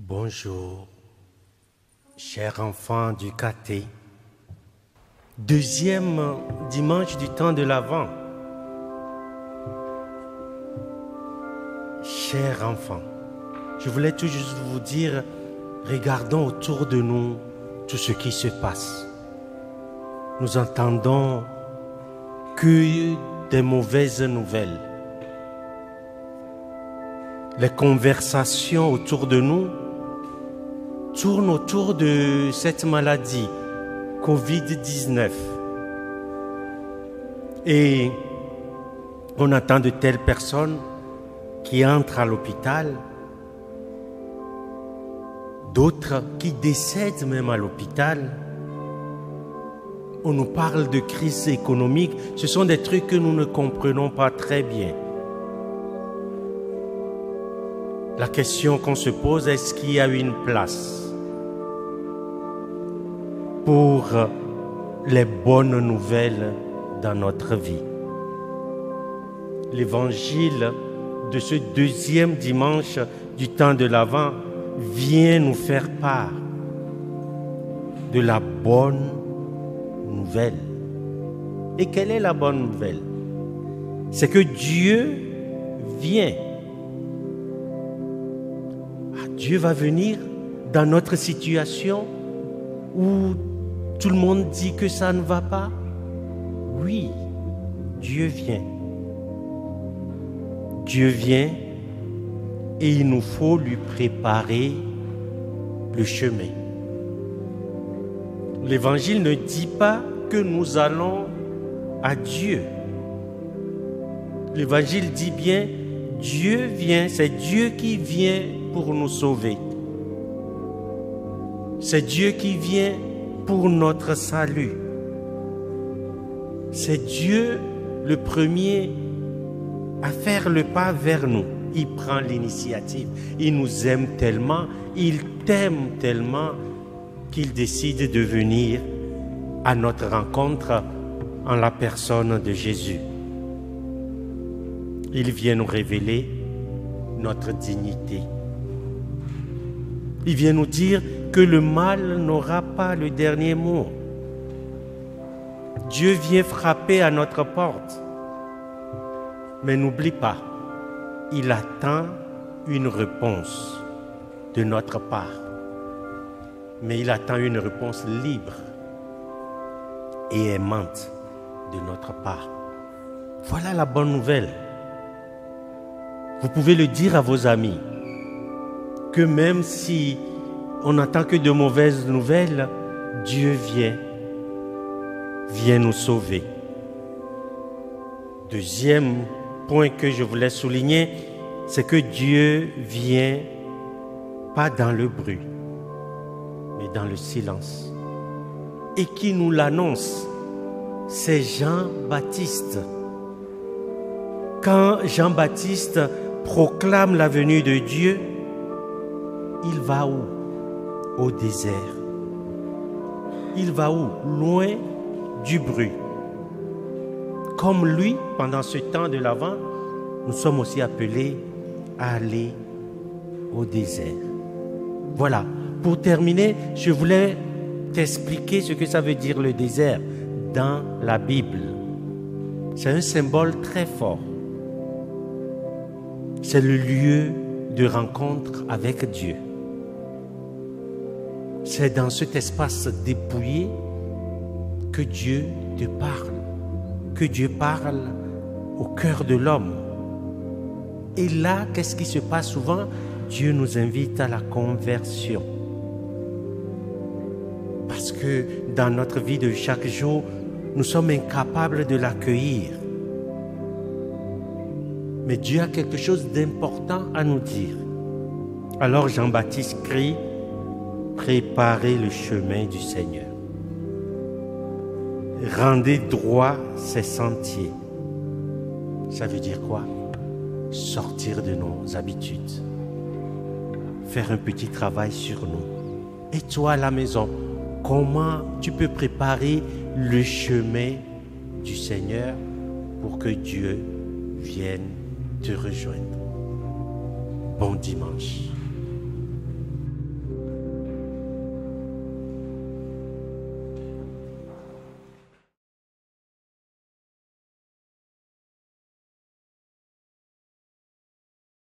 Bonjour, chers enfants du caté. Deuxième dimanche du temps de l'Avent. Chers enfants, je voulais tout juste vous dire, regardons autour de nous tout ce qui se passe. Nous entendons que des mauvaises nouvelles. Les conversations autour de nous tournent autour de cette maladie, Covid-19. Et on attend de telles personnes qui entrent à l'hôpital, d'autres qui décèdent même à l'hôpital. On nous parle de crise économique. Ce sont des trucs que nous ne comprenons pas très bien. La question qu'on se pose, est-ce qu'il y a une place pour les bonnes nouvelles dans notre vie? L'évangile de ce deuxième dimanche du temps de l'Avent vient nous faire part de la bonne nouvelle. Et quelle est la bonne nouvelle? C'est que Dieu vient. Dieu va venir dans notre situation où tout le monde dit que ça ne va pas. Oui, Dieu vient. Dieu vient et il nous faut lui préparer le chemin. L'Évangile ne dit pas que nous allons à Dieu. L'Évangile dit bien, Dieu vient, c'est Dieu qui vient pour nous sauver. C'est Dieu qui vient pour notre salut. C'est Dieu le premier à faire le pas vers nous. Il prend l'initiative. Il nous aime tellement, il t'aime tellement qu'il décide de venir à notre rencontre en la personne de Jésus. Il vient nous révéler notre dignité. Il vient nous dire que le mal n'aura pas le dernier mot. Dieu vient frapper à notre porte. Mais n'oublie pas, il attend une réponse de notre part. Mais il attend une réponse libre et aimante de notre part. Voilà la bonne nouvelle. Vous pouvez le dire à vos amis, que même si on n'entend que de mauvaises nouvelles, Dieu vient nous sauver. Deuxième point que je voulais souligner, c'est que Dieu vient pas dans le bruit, mais dans le silence. Et qui nous l'annonce, c'est Jean-Baptiste. Quand Jean-Baptiste proclame la venue de Dieu, il va où? Au désert. Il va où? Loin du bruit. Comme lui, pendant ce temps de l'Avent, nous sommes aussi appelés à aller au désert. Voilà. Pour terminer, je voulais t'expliquer ce que ça veut dire le désert dans la Bible. C'est un symbole très fort. C'est le lieu de rencontre avec Dieu. C'est dans cet espace dépouillé que Dieu te parle, que Dieu parle au cœur de l'homme. Et là, qu'est-ce qui se passe souvent? Dieu nous invite à la conversion. Parce que dans notre vie de chaque jour, nous sommes incapables de l'accueillir. Mais Dieu a quelque chose d'important à nous dire. Alors Jean-Baptiste crie, préparez le chemin du Seigneur. Rendez droit ses sentiers. Ça veut dire quoi? Sortir de nos habitudes. Faire un petit travail sur nous. Et toi à la maison, comment tu peux préparer le chemin du Seigneur pour que Dieu vienne te rejoindre? Bon dimanche.